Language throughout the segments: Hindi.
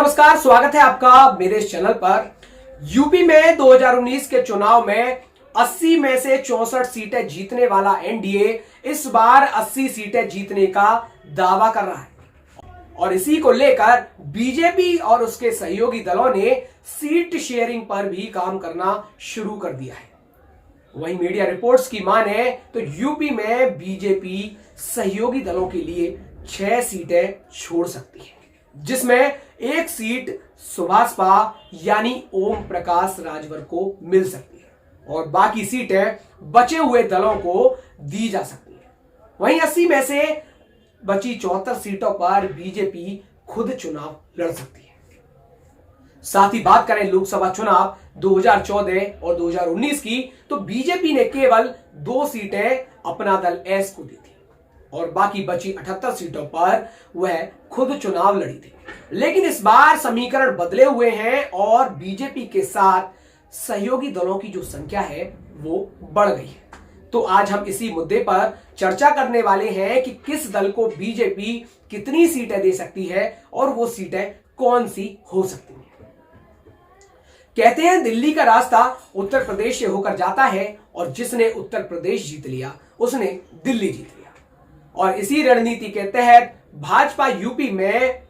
नमस्कार, स्वागत है आपका मेरे इस चैनल पर। यूपी में 2019 के चुनाव में 80 में से 64 सीटें जीतने वाला एनडीए इस बार 80 सीटें जीतने का दावा कर रहा है और इसी को लेकर बीजेपी और उसके सहयोगी दलों ने सीट शेयरिंग पर भी काम करना शुरू कर दिया है। वहीं मीडिया रिपोर्ट्स की माने तो यूपी में बीजेपी सहयोगी दलों के लिए 6 सीटें छोड़ सकती है, जिसमें एक सीट सुभाषपा यानी ओम प्रकाश राजभर को मिल सकती है और बाकी सीटें बचे हुए दलों को दी जा सकती है। वहीं 80 में से बची 74 सीटों पर बीजेपी खुद चुनाव लड़ सकती है। साथ ही बात करें लोकसभा चुनाव 2014 और 2019 की, तो बीजेपी ने केवल 2 सीटें अपना दल एस को दी थी और बाकी बची 78 सीटों पर वह खुद चुनाव लड़ी थी। लेकिन इस बार समीकरण बदले हुए हैं और बीजेपी के साथ सहयोगी दलों की जो संख्या है वो बढ़ गई है। तो आज हम इसी मुद्दे पर चर्चा करने वाले हैं कि किस दल को बीजेपी कितनी सीटें दे सकती है और वो सीटें कौन सी हो सकती हैं। कहते हैं दिल्ली का रास्ता उत्तर प्रदेश से होकर जाता है और जिसने उत्तर प्रदेश जीत लिया उसने दिल्ली जीत लिया। और इसी रणनीति के तहत भाजपा यूपी में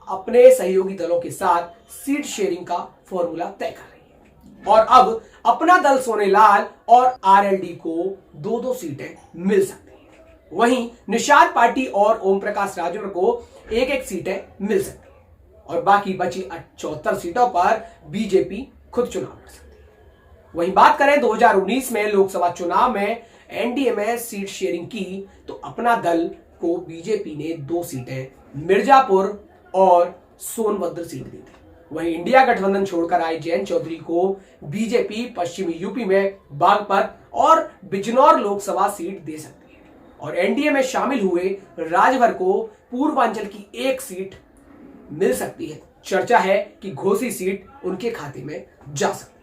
अपने सहयोगी दलों के साथ सीट शेयरिंग का फॉर्मूला तय कर रही है और अब अपना दल सोनेलाल और आरएलडी को 2-2 सीटें मिल सकती हैं। वहीं निषाद पार्टी और ओम प्रकाश राजभर को 1-1 सीटें मिल सकती हैं और बाकी बची 74 सीटों पर बीजेपी खुद चुनाव लड़ सकती है। वहीं बात करें 2019 में लोकसभा चुनाव में एनडीए में सीट शेयरिंग की, तो अपना दल को बीजेपी ने 2 सीटें मिर्जापुर और सोनभद्र सीट दी थी। वहीं इंडिया गठबंधन छोड़कर आए जयंत चौधरी को बीजेपी पश्चिमी यूपी में बागपत और बिजनौर लोकसभा सीट दे सकती है और एनडीए में शामिल हुए राजभर को पूर्वांचल की 1 सीट मिल सकती है। चर्चा है कि घोसी सीट उनके खाते में जा सकती है।